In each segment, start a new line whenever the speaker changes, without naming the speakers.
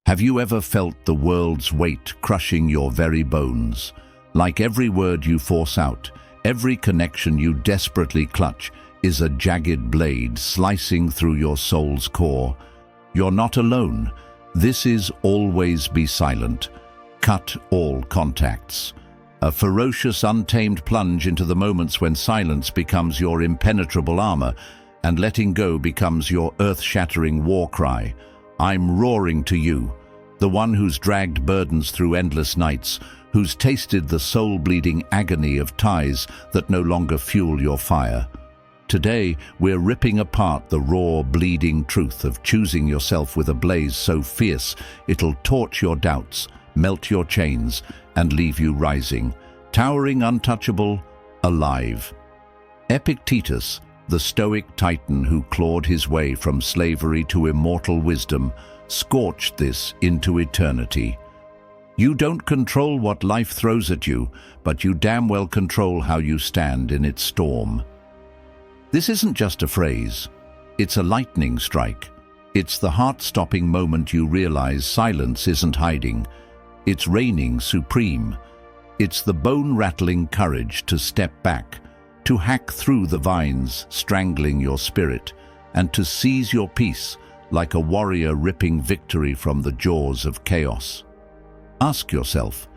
Have you ever felt the world's weight crushing your very bones? Like every word you force out, every connection you desperately clutch is a jagged blade slicing through your soul's core. You're not alone. This is Always Be Silent. Cut all contacts. A ferocious, untamed plunge into the moments when silence becomes your impenetrable armor and letting go becomes your earth-shattering war cry. I'm roaring to you, the one who's dragged burdens through endless nights, who's tasted the soul-bleeding agony of ties that no longer fuel your fire. Today, we're ripping apart the raw, bleeding truth of choosing yourself with a blaze so fierce it'll torch your doubts, melt your chains, and leave you rising, towering, untouchable, alive. Epictetus, the Stoic titan who clawed his way from slavery to immortal wisdom, scorched this into eternity. You don't control what life throws at you, but you damn well control how you stand in its storm. This isn't just a phrase. It's a lightning strike. It's the heart-stopping moment you realize silence isn't hiding. It's reigning supreme. It's the bone-rattling courage to step back, to hack through the vines strangling your spirit, and to seize your peace like a warrior ripping victory from the jaws of chaos. Ask yourself,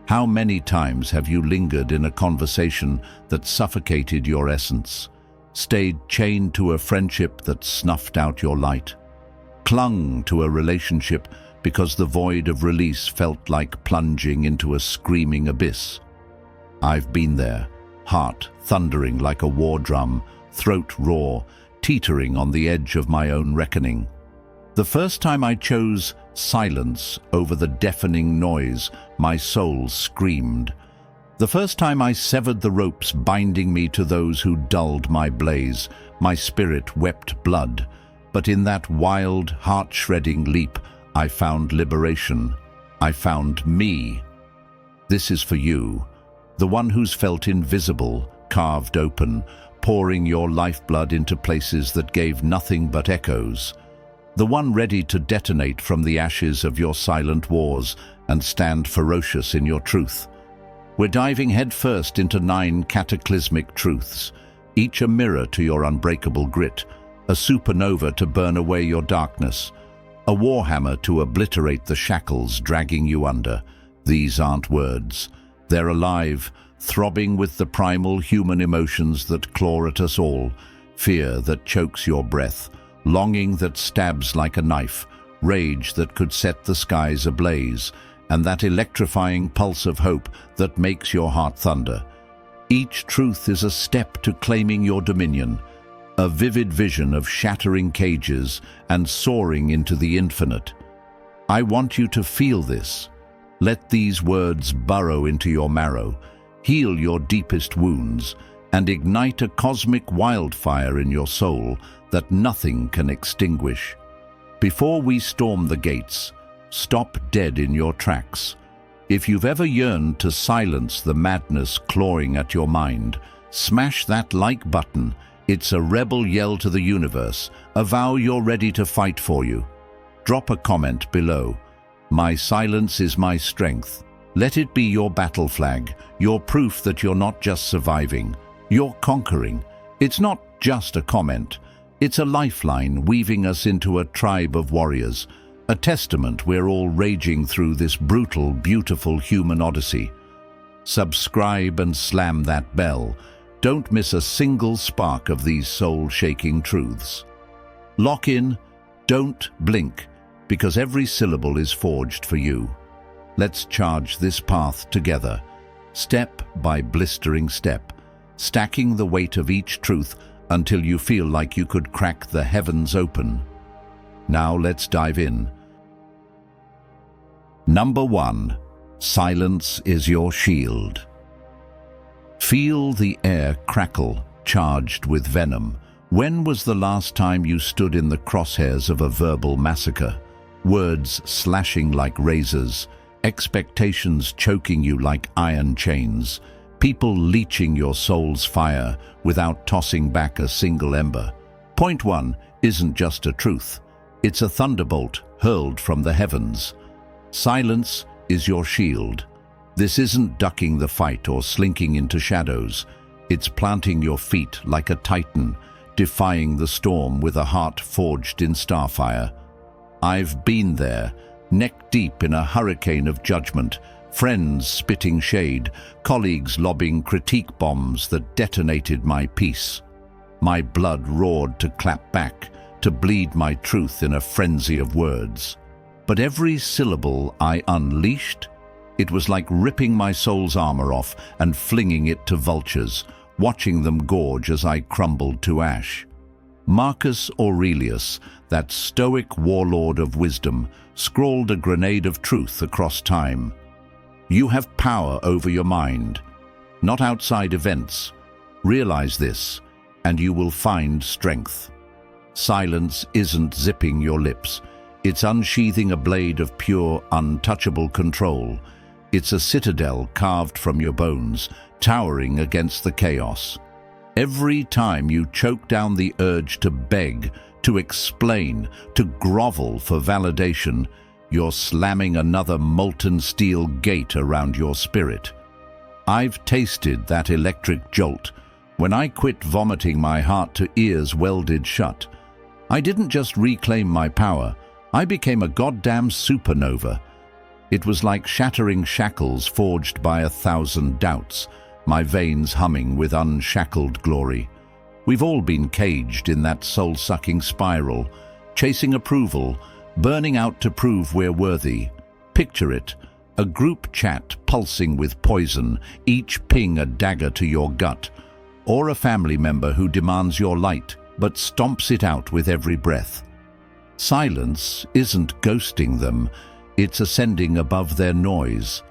how many times have you lingered in a conversation that suffocated your essence, stayed chained to a friendship that snuffed out your light, clung to a relationship because the void of release felt like plunging into a screaming abyss? I've been there, heart thundering like a war drum, throat raw, teetering on the edge of my own reckoning. The first time I chose silence over the deafening noise, my soul screamed. The first time I severed the ropes binding me to those who dulled my blaze, my spirit wept blood. But in that wild, heart-shredding leap, I found liberation. I found me. This is for you, the one who's felt invisible, carved open, pouring your lifeblood into places that gave nothing but echoes. The one ready to detonate from the ashes of your silent wars and stand ferocious in your truth. We're diving headfirst into 9 cataclysmic truths, each a mirror to your unbreakable grit, a supernova to burn away your darkness, a warhammer to obliterate the shackles dragging you under. These aren't words. They're alive, throbbing with the primal human emotions that claw at us all, fear that chokes your breath, longing that stabs like a knife, rage that could set the skies ablaze, and that electrifying pulse of hope that makes your heart thunder. Each truth is a step to claiming your dominion, a vivid vision of shattering cages and soaring into the infinite. I want you to feel this. Let these words burrow into your marrow, heal your deepest wounds, and ignite a cosmic wildfire in your soul that nothing can extinguish. Before we storm the gates, stop dead in your tracks. If you've ever yearned to silence the madness clawing at your mind, smash that like button. It's a rebel yell to the universe, a vow you're ready to fight for you. Drop a comment below. My silence is my strength. Let it be your battle flag, your proof that you're not just surviving, you're conquering. It's not just a comment. It's a lifeline weaving us into a tribe of warriors, a testament we're all raging through this brutal, beautiful human odyssey. Subscribe and slam that bell. Don't miss a single spark of these soul-shaking truths. Lock in, don't blink, because every syllable is forged for you. Let's charge this path together, step by blistering step, stacking the weight of each truth until you feel like you could crack the heavens open. Now let's dive in. Number 1. Silence is your shield. Feel the air crackle, charged with venom. When was the last time you stood in the crosshairs of a verbal massacre? Words slashing like razors, expectations choking you like iron chains, people leeching your soul's fire without tossing back a single ember. Point 1 isn't just a truth. It's a thunderbolt hurled from the heavens. Silence is your shield. This isn't ducking the fight or slinking into shadows. It's planting your feet like a titan, defying the storm with a heart forged in starfire. I've been there, neck deep in a hurricane of judgment, friends spitting shade, colleagues lobbing critique bombs that detonated my peace. My blood roared to clap back, to bleed my truth in a frenzy of words. But every syllable I unleashed, it was like ripping my soul's armor off and flinging it to vultures, watching them gorge as I crumbled to ash. Marcus Aurelius, that stoic warlord of wisdom, scrawled a grenade of truth across time. You have power over your mind, not outside events. Realize this, and you will find strength. Silence isn't zipping your lips. It's unsheathing a blade of pure, untouchable control. It's a citadel carved from your bones, towering against the chaos. Every time you choke down the urge to beg, to explain, to grovel for validation, you're slamming another molten steel gate around your spirit. I've tasted that electric jolt. When I quit vomiting my heart to ears welded shut, I didn't just reclaim my power, I became a goddamn supernova. It was like shattering shackles forged by 1,000 doubts, my veins humming with unshackled glory. We've all been caged in that soul-sucking spiral, chasing approval, burning out to prove we're worthy. Picture it, a group chat pulsing with poison, each ping a dagger to your gut, or a family member who demands your light but stomps it out with every breath. Silence isn't ghosting them, it's ascending above their noise.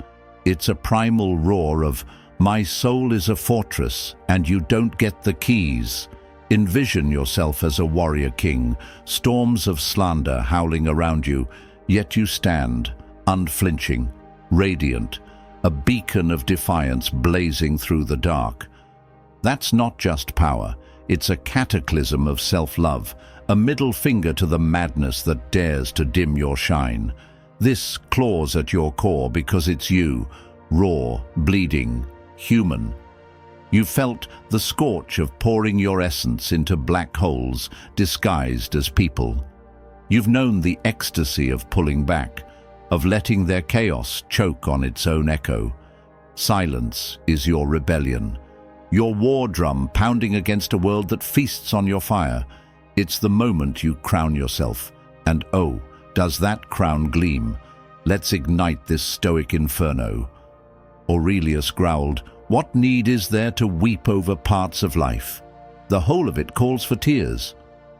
It's a primal roar of, "My soul is a fortress, and you don't get the keys." Envision yourself as a warrior king, storms of slander howling around you, yet you stand, unflinching, radiant, a beacon of defiance blazing through the dark. That's not just power, it's a cataclysm of self-love, a middle finger to the madness that dares to dim your shine. This claws at your core because it's you, raw, bleeding, human. You felt the scorch of pouring your essence into black holes disguised as people. You've known the ecstasy of pulling back, of letting their chaos choke on its own echo. Silence is your rebellion, your war drum pounding against a world that feasts on your fire. It's the moment you crown yourself, and oh, does that crown gleam. Let's ignite this stoic inferno. Aurelius growled, "What need is there to weep over parts of life? The whole of it calls for tears.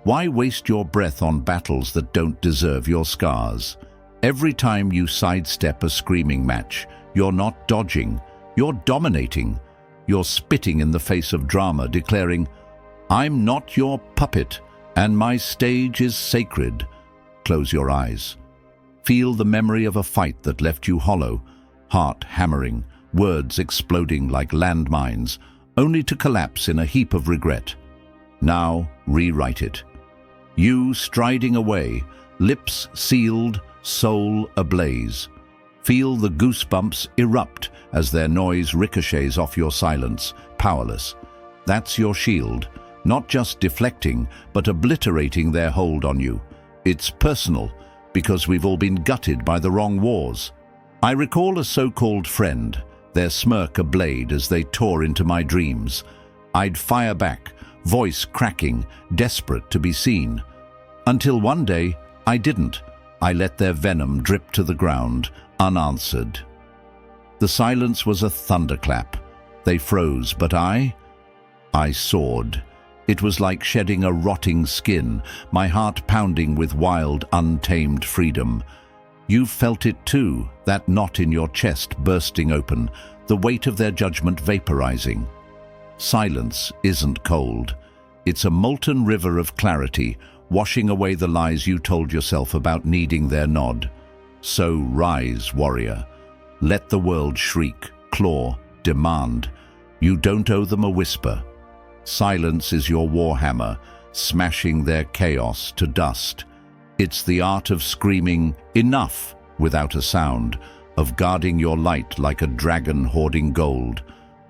Why waste your breath on battles that don't deserve your scars? Every time you sidestep a screaming match, you're not dodging, you're dominating. You're spitting in the face of drama, declaring, 'I'm not your puppet, and my stage is sacred.' Close your eyes. Feel the memory of a fight that left you hollow, heart hammering, words exploding like landmines, only to collapse in a heap of regret. Now rewrite it. You striding away, lips sealed, soul ablaze. Feel the goosebumps erupt as their noise ricochets off your silence, powerless. That's your shield, not just deflecting, but obliterating their hold on you. It's personal, because we've all been gutted by the wrong wars. I recall a so-called friend, their smirk a blade as they tore into my dreams. I'd fire back, voice cracking, desperate to be seen. Until one day, I didn't. I let their venom drip to the ground, unanswered. The silence was a thunderclap. They froze, but I soared. It was like shedding a rotting skin, my heart pounding with wild, untamed freedom. You felt it too, that knot in your chest bursting open, the weight of their judgment vaporizing. Silence isn't cold. It's a molten river of clarity, washing away the lies you told yourself about needing their nod. So rise, warrior. Let the world shriek, claw, demand. You don't owe them a whisper. Silence is your warhammer, smashing their chaos to dust. It's the art of screaming, "Enough!" without a sound, of guarding your light like a dragon hoarding gold.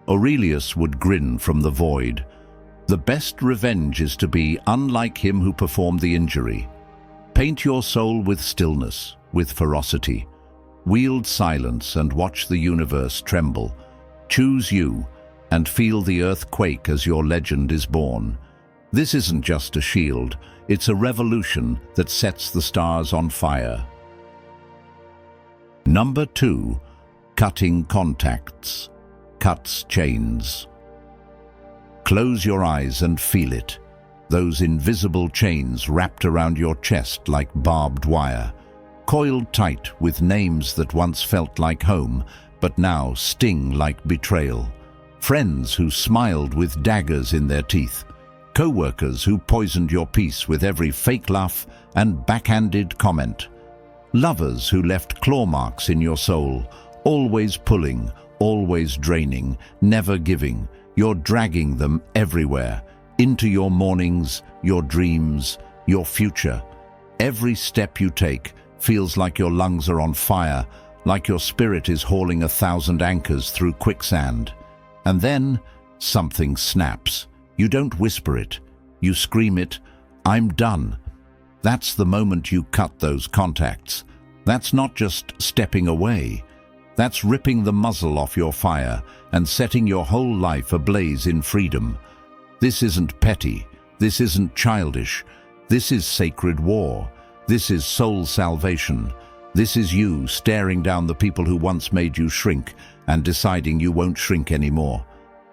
Aurelius would grin from the void. The best revenge is to be unlike him who performed the injury. Paint your soul with stillness, with ferocity. Wield silence and watch the universe tremble. Choose you and feel the earth quake as your legend is born. This isn't just a shield, it's a revolution that sets the stars on fire. Number 2, cutting contacts. Cuts chains. Close your eyes and feel it. Those invisible chains wrapped around your chest like barbed wire, coiled tight with names that once felt like home, but now sting like betrayal. Friends who smiled with daggers in their teeth. Co-workers who poisoned your peace with every fake laugh and backhanded comment. Lovers who left claw marks in your soul, always pulling, always draining, never giving. You're dragging them everywhere, into your mornings, your dreams, your future. Every step you take feels like your lungs are on fire, like your spirit is hauling 1,000 anchors through quicksand. And then something snaps. You don't whisper it, you scream it, "I'm done." That's the moment you cut those contacts. That's not just stepping away. That's ripping the muzzle off your fire and setting your whole life ablaze in freedom. This isn't petty. This isn't childish. This is sacred war. This is soul salvation. This is you staring down the people who once made you shrink and deciding you won't shrink anymore.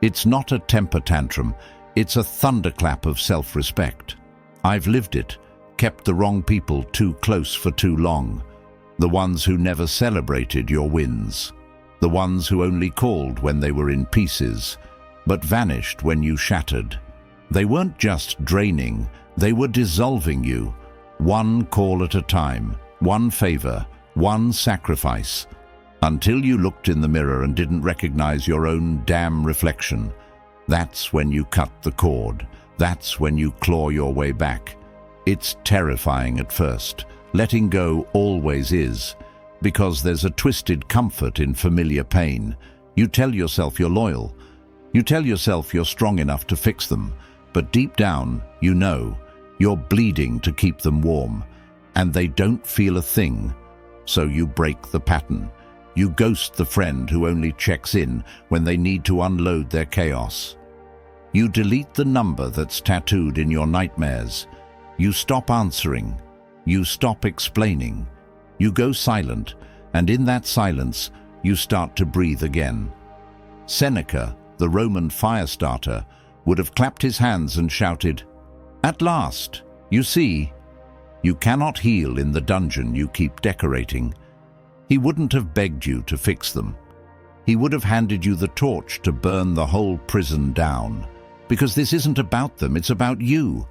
It's not a temper tantrum. It's a thunderclap of self-respect. I've lived it, kept the wrong people too close for too long. The ones who never celebrated your wins. The ones who only called when they were in pieces, but vanished when you shattered. They weren't just draining, they were dissolving you. One call at a time, one favor, one sacrifice. Until you looked in the mirror and didn't recognize your own damn reflection. That's when you cut the cord. That's when you claw your way back. It's terrifying at first. Letting go always is, because there's a twisted comfort in familiar pain. You tell yourself you're loyal. You tell yourself you're strong enough to fix them, but deep down, you know, you're bleeding to keep them warm, and they don't feel a thing. So you break the pattern. You ghost the friend who only checks in when they need to unload their chaos. You delete the number that's tattooed in your nightmares. You stop answering. You stop explaining. You go silent, and in that silence, you start to breathe again. Seneca, the Roman fire starter, would have clapped his hands and shouted, "At last, you see, you cannot heal in the dungeon you keep decorating." He wouldn't have begged you to fix them. He would have handed you the torch to burn the whole prison down. Because this isn't about them, it's about you.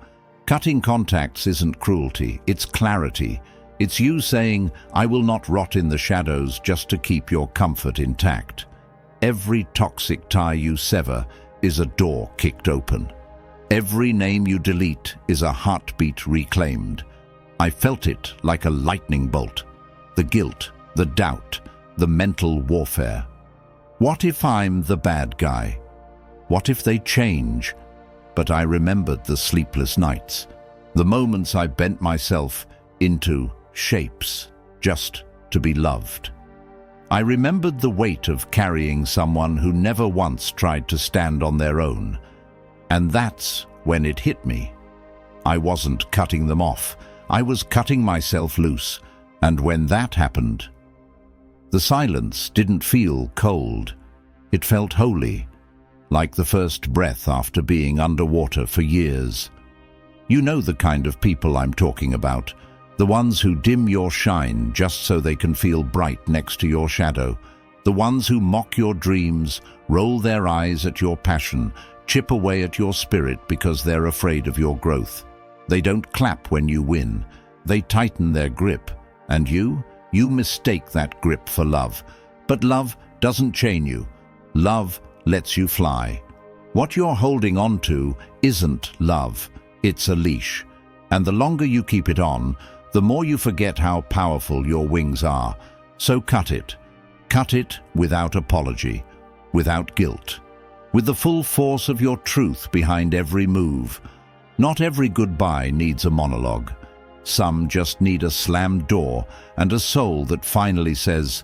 Cutting contacts isn't cruelty, it's clarity. It's you saying, "I will not rot in the shadows just to keep your comfort intact." Every toxic tie you sever is a door kicked open. Every name you delete is a heartbeat reclaimed. I felt it like a lightning bolt. The guilt, the doubt, the mental warfare. What if I'm the bad guy? What if they change? But I remembered the sleepless nights, the moments I bent myself into shapes just to be loved. I remembered the weight of carrying someone who never once tried to stand on their own. And that's when it hit me. I wasn't cutting them off. I was cutting myself loose. And when that happened, the silence didn't feel cold. It felt holy, like the first breath after being underwater for years. You know the kind of people I'm talking about. The ones who dim your shine just so they can feel bright next to your shadow. The ones who mock your dreams, roll their eyes at your passion, chip away at your spirit because they're afraid of your growth. They don't clap when you win. They tighten their grip. And you mistake that grip for love. But love doesn't chain you. Love lets you fly. What you're holding on to isn't love. It's a leash. And the longer you keep it on, the more you forget how powerful your wings are. So cut it. Cut it without apology, without guilt, with the full force of your truth behind every move. Not every goodbye needs a monologue. Some just need a slammed door and a soul that finally says,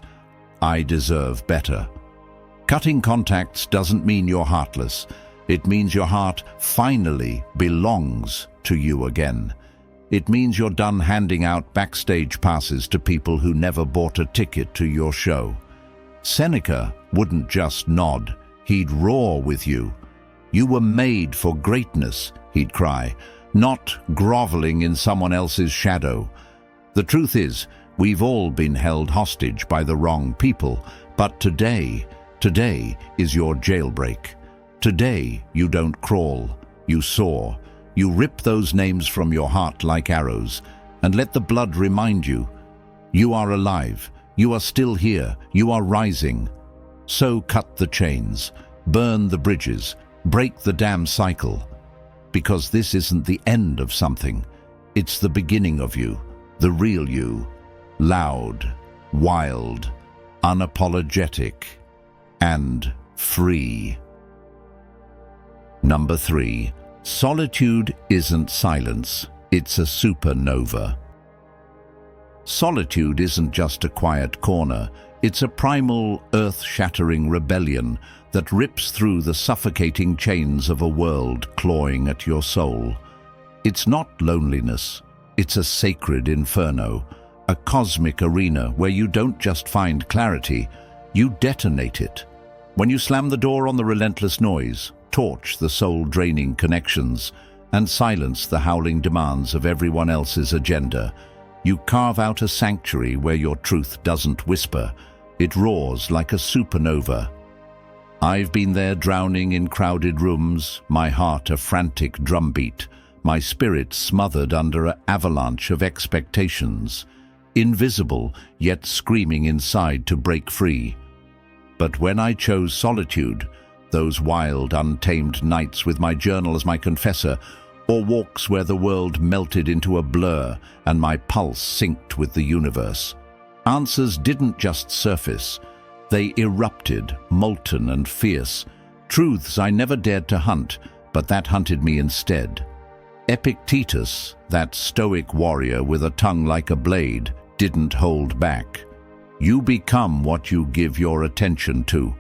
"I deserve better." Cutting contacts doesn't mean you're heartless. It means your heart finally belongs to you again. It means you're done handing out backstage passes to people who never bought a ticket to your show. Seneca wouldn't just nod, he'd roar with you. "You were made for greatness," he'd cry, "not groveling in someone else's shadow." The truth is, we've all been held hostage by the wrong people, but today is your jailbreak. Today, you don't crawl, you soar. You rip those names from your heart like arrows, and let the blood remind you, you are alive, you are still here, you are rising. So cut the chains, burn the bridges, break the damn cycle. Because this isn't the end of something, it's the beginning of you, the real you. Loud, wild, unapologetic, and free. Number 3. Solitude isn't silence, it's a supernova. Solitude isn't just a quiet corner, it's a primal, earth-shattering rebellion that rips through the suffocating chains of a world clawing at your soul. It's not loneliness, it's a sacred inferno, a cosmic arena where you don't just find clarity, you detonate it. When you slam the door on the relentless noise, torch the soul-draining connections, and silence the howling demands of everyone else's agenda, you carve out a sanctuary where your truth doesn't whisper, it roars like a supernova. I've been there drowning in crowded rooms, my heart a frantic drumbeat, my spirit smothered under an avalanche of expectations, invisible yet screaming inside to break free. But when I chose solitude, those wild, untamed nights with my journal as my confessor, or walks where the world melted into a blur and my pulse synced with the universe, answers didn't just surface. They erupted, molten and fierce, truths I never dared to hunt, but that hunted me instead. Epictetus, that stoic warrior with a tongue like a blade, didn't hold back. You become what you give your attention to.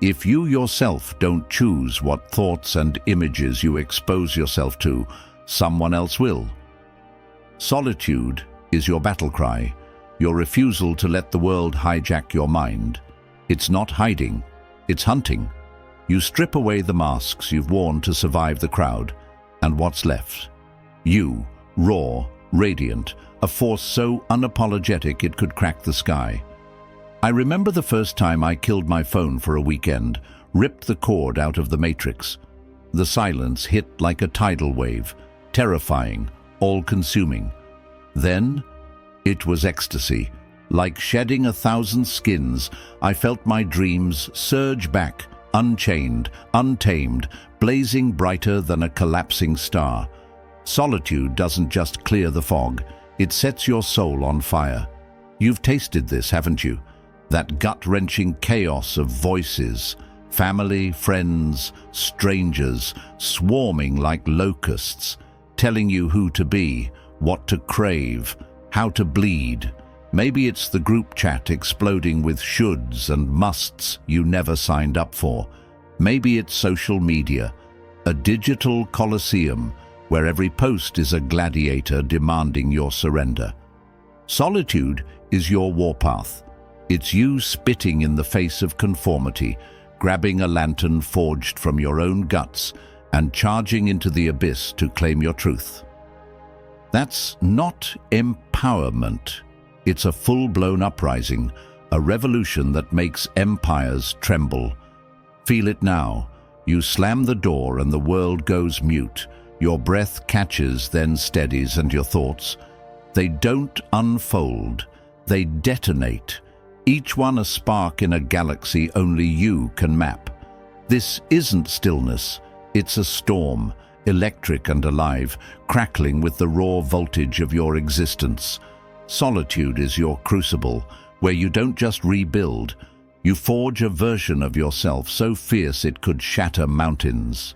If you yourself don't choose what thoughts and images you expose yourself to, someone else will. Solitude is your battle cry, your refusal to let the world hijack your mind. It's not hiding, it's hunting. You strip away the masks you've worn to survive the crowd, and what's left? You, raw, radiant, a force so unapologetic it could crack the sky. I remember the first time I killed my phone for a weekend, ripped the cord out of the matrix. The silence hit like a tidal wave, terrifying, all-consuming. Then, it was ecstasy. Like shedding 1,000 skins, I felt my dreams surge back, unchained, untamed, blazing brighter than a collapsing star. Solitude doesn't just clear the fog, it sets your soul on fire. You've tasted this, haven't you? That gut-wrenching chaos of voices, family, friends, strangers, swarming like locusts, telling you who to be, what to crave, how to bleed. Maybe it's the group chat exploding with shoulds and musts you never signed up for. Maybe it's social media, a digital coliseum where every post is a gladiator demanding your surrender. Solitude is your warpath. It's you spitting in the face of conformity, grabbing a lantern forged from your own guts, and charging into the abyss to claim your truth. That's not empowerment. It's a full-blown uprising, a revolution that makes empires tremble. Feel it now. You slam the door and the world goes mute. Your breath catches, then steadies, and your thoughts, they don't unfold, they detonate. Each one a spark in a galaxy only you can map. This isn't stillness, it's a storm, electric and alive, crackling with the raw voltage of your existence. Solitude is your crucible, where you don't just rebuild, you forge a version of yourself so fierce it could shatter mountains.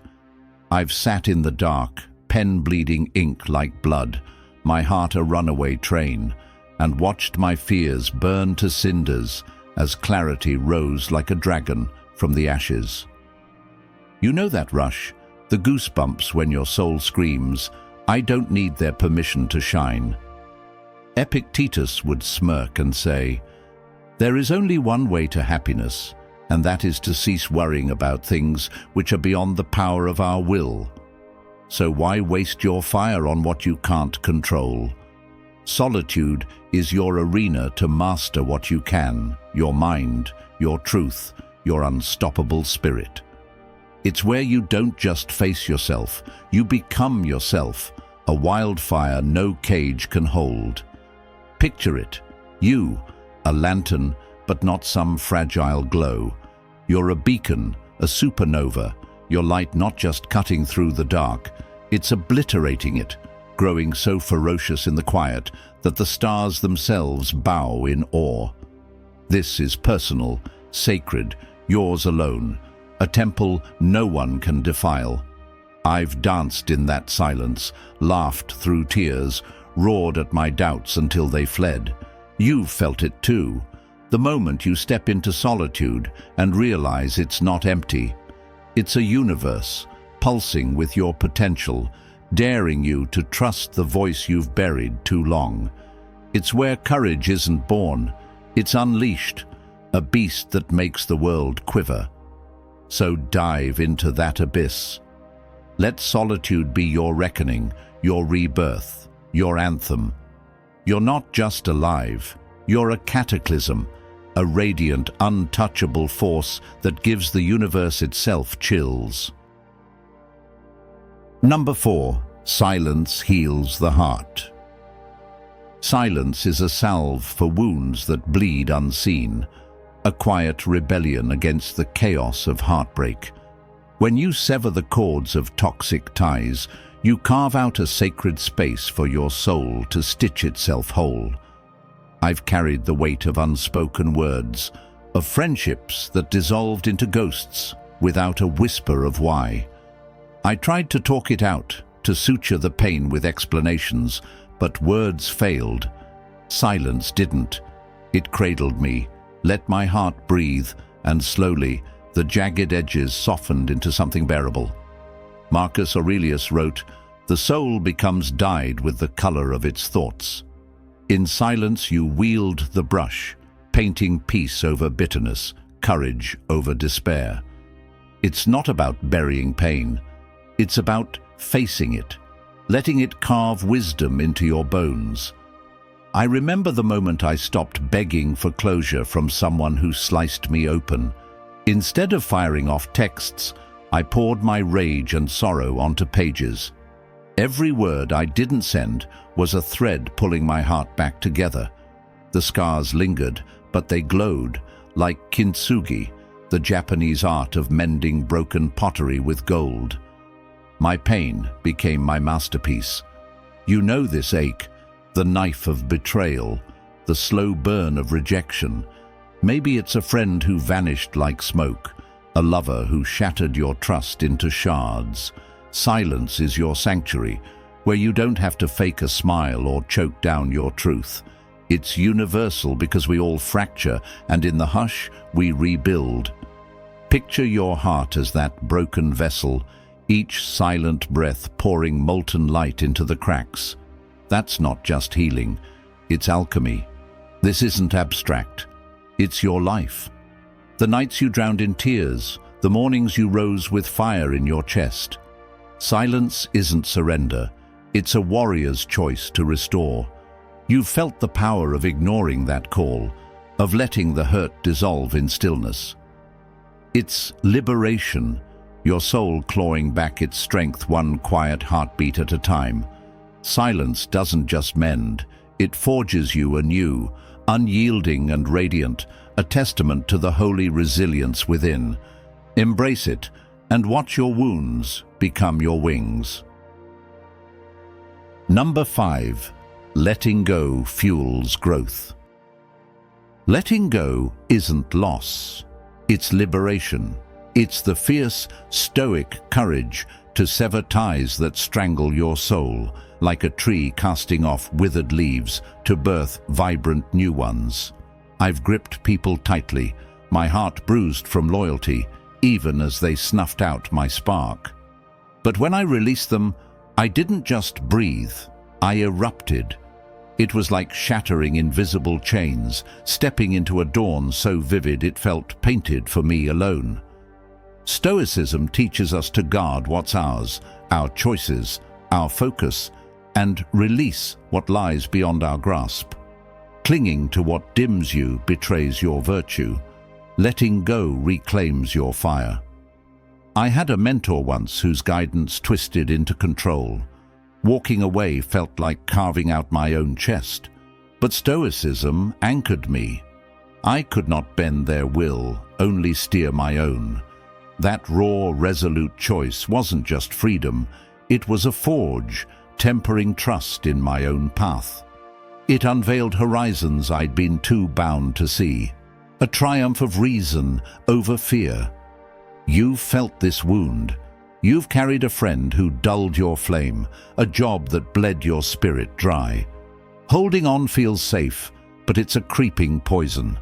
I've sat in the dark, pen bleeding ink like blood, my heart a runaway train, and watched my fears burn to cinders as clarity rose like a dragon from the ashes. You know that rush, the goosebumps when your soul screams, "I don't need their permission to shine." Epictetus would smirk and say, "There is only one way to happiness, and that is to cease worrying about things which are beyond the power of our will. So why waste your fire on what you can't control? Solitude is your arena to master what you can, your mind, your truth, your unstoppable spirit. It's where you don't just face yourself, you become yourself, a wildfire no cage can hold. Picture it, you, a lantern, but not some fragile glow. You're a beacon, a supernova, your light not just cutting through the dark, it's obliterating it, growing so ferocious in the quiet that the stars themselves bow in awe. This is personal, sacred, yours alone, a temple no one can defile. I've danced in that silence, laughed through tears, roared at my doubts until they fled. You've felt it too, the moment you step into solitude and realize it's not empty. It's a universe, pulsing with your potential, daring you to trust the voice you've buried too long. It's where courage isn't born, it's unleashed, a beast that makes the world quiver. So dive into that abyss. Let solitude be your reckoning, your rebirth, your anthem. You're not just alive, you're a cataclysm, a radiant, untouchable force that gives the universe itself chills. Number 4. Silence heals the heart. Silence is a salve for wounds that bleed unseen, a quiet rebellion against the chaos of heartbreak. When you sever the cords of toxic ties, you carve out a sacred space for your soul to stitch itself whole. I've carried the weight of unspoken words, of friendships that dissolved into ghosts without a whisper of why. I tried to talk it out, to suture the pain with explanations, but words failed. Silence didn't. It cradled me, let my heart breathe, and slowly, the jagged edges softened into something bearable. Marcus Aurelius wrote, "The soul becomes dyed with the color of its thoughts." In silence you wield the brush, painting peace over bitterness, courage over despair. It's not about burying pain. It's about facing it, letting it carve wisdom into your bones. I remember the moment I stopped begging for closure from someone who sliced me open. Instead of firing off texts, I poured my rage and sorrow onto pages. Every word I didn't send was a thread pulling my heart back together. The scars lingered, but they glowed, like kintsugi, the Japanese art of mending broken pottery with gold. My pain became my masterpiece. You know this ache, the knife of betrayal, the slow burn of rejection. Maybe it's a friend who vanished like smoke, a lover who shattered your trust into shards. Silence is your sanctuary, where you don't have to fake a smile or choke down your truth. It's universal because we all fracture, and in the hush, we rebuild. Picture your heart as that broken vessel, each silent breath pouring molten light into the cracks. That's not just healing, it's alchemy. This isn't abstract, it's your life. The nights you drowned in tears, the mornings you rose with fire in your chest. Silence isn't surrender, it's a warrior's choice to restore. You've felt the power of ignoring that call, of letting the hurt dissolve in stillness. It's liberation, your soul clawing back its strength one quiet heartbeat at a time. Silence doesn't just mend, it forges you anew, unyielding and radiant, a testament to the holy resilience within. Embrace it, and watch your wounds become your wings. Number 5. Letting go fuels growth. Letting go isn't loss, it's liberation. It's the fierce, stoic courage to sever ties that strangle your soul, like a tree casting off withered leaves to birth vibrant new ones. I've gripped people tightly, my heart bruised from loyalty, even as they snuffed out my spark. But when I released them, I didn't just breathe, I erupted. It was like shattering invisible chains, stepping into a dawn so vivid it felt painted for me alone. Stoicism teaches us to guard what's ours, our choices, our focus, and release what lies beyond our grasp. Clinging to what dims you betrays your virtue. Letting go reclaims your fire. I had a mentor once whose guidance twisted into control. Walking away felt like carving out my own chest. But Stoicism anchored me. I could not bend their will, only steer my own. That raw, resolute choice wasn't just freedom, it was a forge, tempering trust in my own path. It unveiled horizons I'd been too bound to see. A triumph of reason over fear. You've felt this wound. You've carried a friend who dulled your flame, a job that bled your spirit dry. Holding on feels safe, but it's a creeping poison.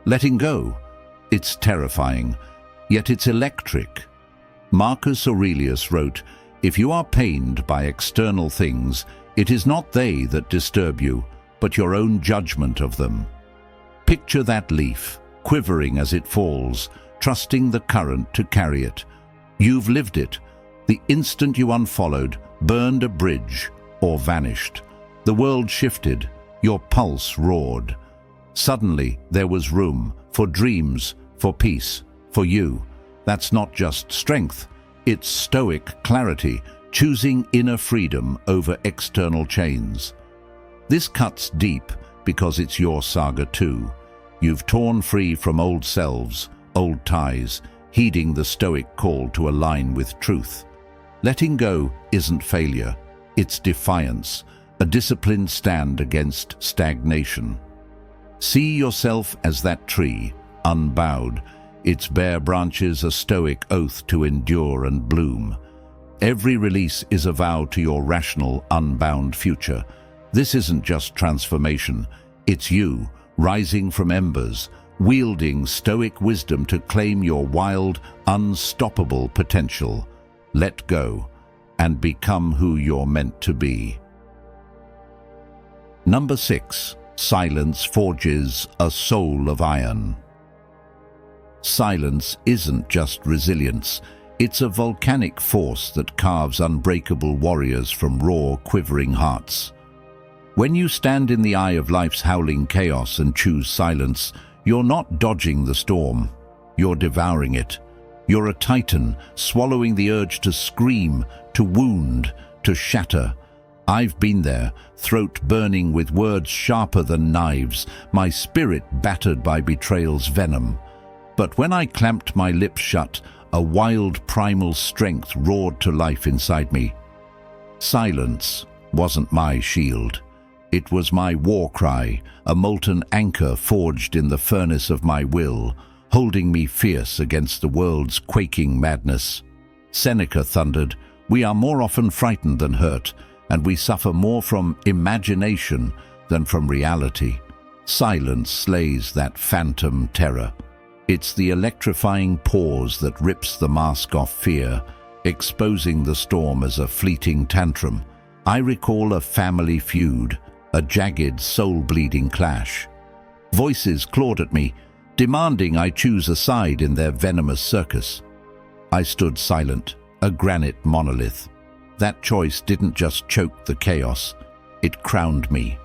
Letting go, it's terrifying, yet it's electric. Marcus Aurelius wrote, "If you are pained by external things, it is not they that disturb you, but your own judgment of them." Picture that leaf, quivering as it falls, trusting the current to carry it. You've lived it. The instant you unfollowed, burned a bridge, or vanished. The world shifted, your pulse roared. Suddenly, there was room for dreams, for peace, for you. That's not just strength, it's stoic clarity, choosing inner freedom over external chains. This cuts deep because it's your saga too. You've torn free from old selves, old ties, heeding the stoic call to align with truth. Letting go isn't failure, it's defiance, a disciplined stand against stagnation. See yourself as that tree, unbowed, its bare branches a stoic oath to endure and bloom. Every release is a vow to your rational, unbound future. This isn't just transformation, it's you, rising from embers, wielding stoic wisdom to claim your wild, unstoppable potential. Let go, and become who you're meant to be. Number 6. Silence forges a soul of iron. Silence isn't just resilience, it's a volcanic force that carves unbreakable warriors from raw, quivering hearts. When you stand in the eye of life's howling chaos and choose silence, you're not dodging the storm, you're devouring it. You're a titan, swallowing the urge to scream, to wound, to shatter. I've been there, throat burning with words sharper than knives, my spirit battered by betrayal's venom. But when I clamped my lips shut, a wild primal strength roared to life inside me. Silence wasn't my shield. It was my war cry, a molten anchor forged in the furnace of my will, holding me fierce against the world's quaking madness. Seneca thundered, "We are more often frightened than hurt, and we suffer more from imagination than from reality." Silence slays that phantom terror. It's the electrifying pause that rips the mask off fear, exposing the storm as a fleeting tantrum. I recall a family feud, a jagged, soul-bleeding clash. Voices clawed at me, demanding I choose a side in their venomous circus. I stood silent, a granite monolith. That choice didn't just choke the chaos, it crowned me.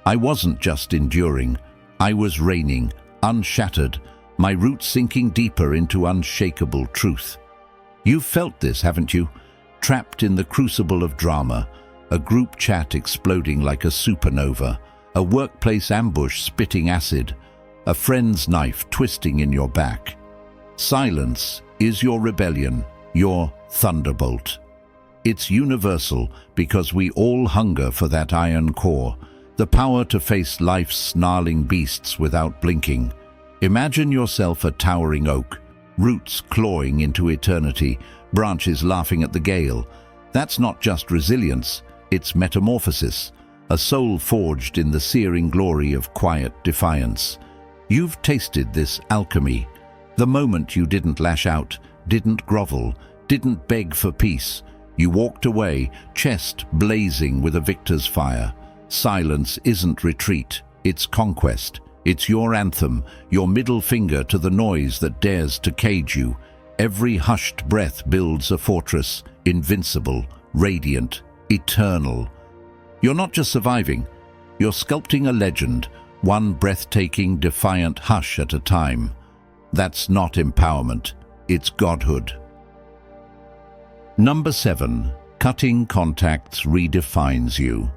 I wasn't just enduring, I was reigning, unshattered, my roots sinking deeper into unshakable truth. You've felt this, haven't you? Trapped in the crucible of drama, a group chat exploding like a supernova, a workplace ambush spitting acid, a friend's knife twisting in your back. Silence is your rebellion, your thunderbolt. It's universal because we all hunger for that iron core, the power to face life's snarling beasts without blinking. Imagine yourself a towering oak, roots clawing into eternity, branches laughing at the gale. That's not just resilience, it's metamorphosis, a soul forged in the searing glory of quiet defiance. You've tasted this alchemy. The moment you didn't lash out, didn't grovel, didn't beg for peace. You walked away, chest blazing with a victor's fire. Silence isn't retreat, it's conquest. It's your anthem, your middle finger to the noise that dares to cage you. Every hushed breath builds a fortress, invincible, radiant, eternal. You're not just surviving, you're sculpting a legend, one breathtaking, defiant hush at a time. That's not empowerment, it's godhood. Number 7. Cutting contacts redefines you.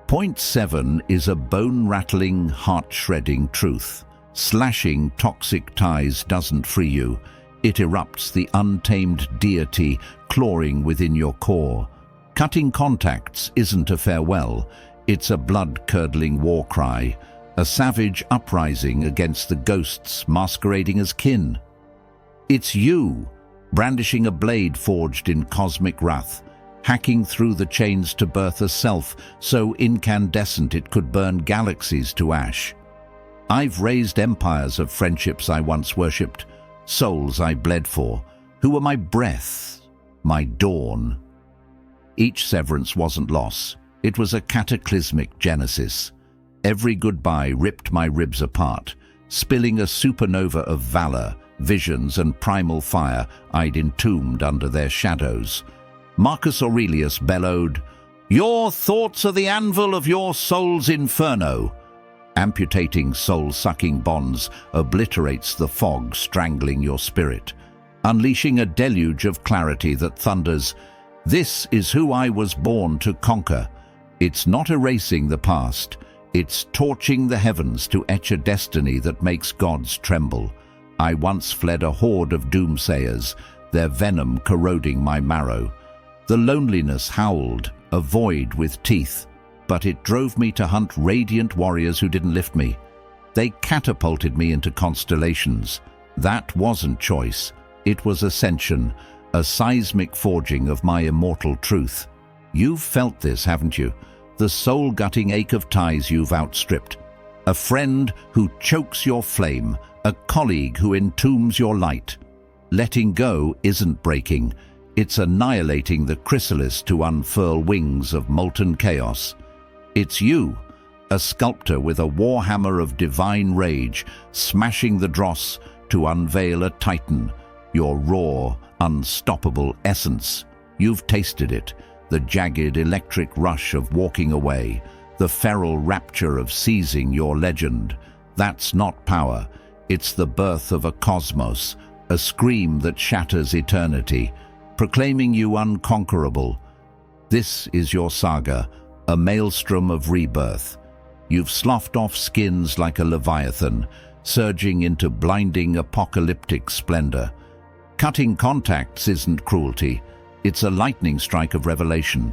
Point 7 is a bone-rattling, heart-shredding truth. Slashing toxic ties doesn't free you. It erupts the untamed deity clawing within your core. Cutting contacts isn't a farewell. It's a blood-curdling war cry, a savage uprising against the ghosts masquerading as kin. It's you, brandishing a blade forged in cosmic wrath, hacking through the chains to birth a self so incandescent it could burn galaxies to ash. I've raised empires of friendships I once worshipped, souls I bled for, who were my breath, my dawn. Each severance wasn't loss, it was a cataclysmic genesis. Every goodbye ripped my ribs apart, spilling a supernova of valor, visions and primal fire I'd entombed under their shadows. Marcus Aurelius bellowed, "Your thoughts are the anvil of your soul's inferno." Amputating soul-sucking bonds obliterates the fog strangling your spirit, unleashing a deluge of clarity that thunders, "This is who I was born to conquer." It's not erasing the past, it's torching the heavens to etch a destiny that makes gods tremble. I once fled a horde of doomsayers, their venom corroding my marrow. The loneliness howled, a void with teeth, but it drove me to hunt radiant warriors who didn't lift me. They catapulted me into constellations. That wasn't choice, it was ascension, a seismic forging of my immortal truth. You've felt this, haven't you? The soul-gutting ache of ties you've outstripped. A friend who chokes your flame, a colleague who entombs your light. Letting go isn't breaking, it's annihilating the chrysalis to unfurl wings of molten chaos. It's you, a sculptor with a warhammer of divine rage, smashing the dross to unveil a titan, your raw, unstoppable essence. You've tasted it, the jagged electric rush of walking away, the feral rapture of seizing your legend. That's not power, it's the birth of a cosmos, a scream that shatters eternity, proclaiming you unconquerable. This is your saga, a maelstrom of rebirth. You've sloughed off skins like a leviathan, surging into blinding apocalyptic splendor. Cutting contacts isn't cruelty, it's a lightning strike of revelation.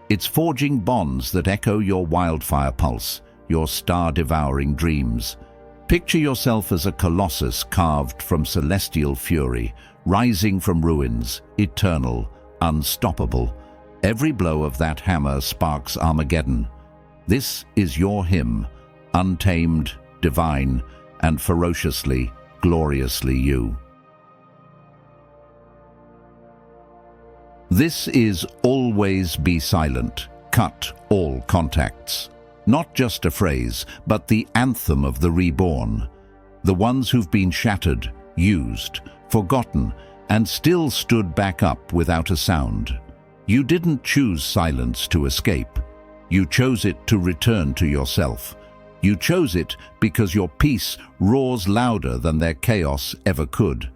It's forging bonds that echo your wildfire pulse, your star-devouring dreams. Picture yourself as a colossus carved from celestial fury, rising from ruins, eternal, unstoppable. Every blow of that hammer sparks Armageddon. This is your hymn, untamed, divine, and ferociously, gloriously you. This is always be silent, cut all contacts. Not just a phrase, but the anthem of the reborn. The ones who've been shattered, used, forgotten, and still stood back up without a sound. You didn't choose silence to escape. You chose it to return to yourself. You chose it because your peace roars louder than their chaos ever could.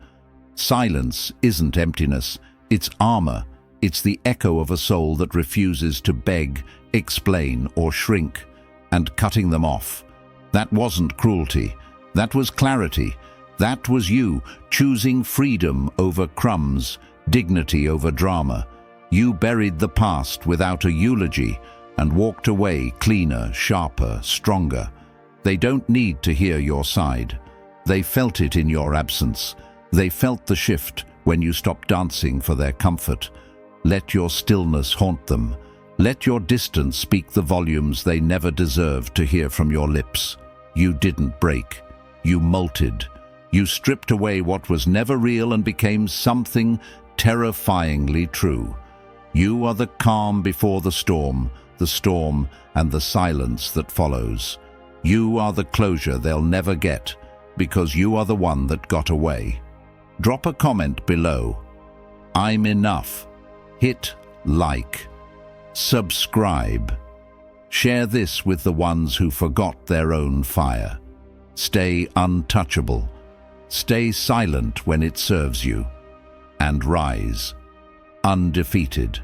Silence isn't emptiness, it's armor. It's the echo of a soul that refuses to beg, explain, or shrink. And cutting them off. That wasn't cruelty. That was clarity. That was you, choosing freedom over crumbs, dignity over drama. You buried the past without a eulogy and walked away cleaner, sharper, stronger. They don't need to hear your side. They felt it in your absence. They felt the shift when you stopped dancing for their comfort. Let your stillness haunt them. Let your distance speak the volumes they never deserved to hear from your lips. You didn't break. You molted. You stripped away what was never real and became something terrifyingly true. You are the calm before the storm and the silence that follows. You are the closure they'll never get, because you are the one that got away. Drop a comment below. I'm enough. Hit like. Subscribe. Share this with the ones who forgot their own fire. Stay untouchable. Stay silent when it serves you. And rise, undefeated.